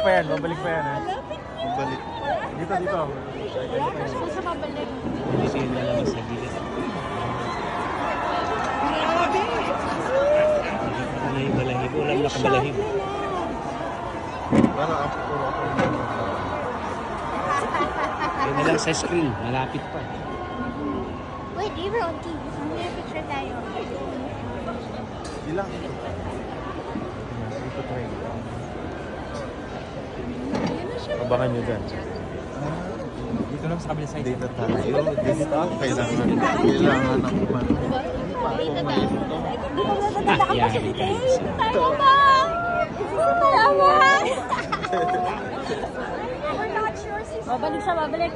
pa yan, babalik pa yan ha. Babalik. Dito, dito. Gusto sa babalik. Hindi siya nalabas sa gilid. Ano yung balahibo? Walang nakabalahibo. Para ako. Yun na lang sa screen. Malapit pa. Wait, you were on TV. May picture tayo. Ilang? Dito tayo. Abangan nyo dyan. Dito lang sa kabila side. Dito tayo. Dito ako. Kailangan ako man. Yeah, guys. Tayo ba? Tayo ba? We're not sure. Babalik siya, babalik.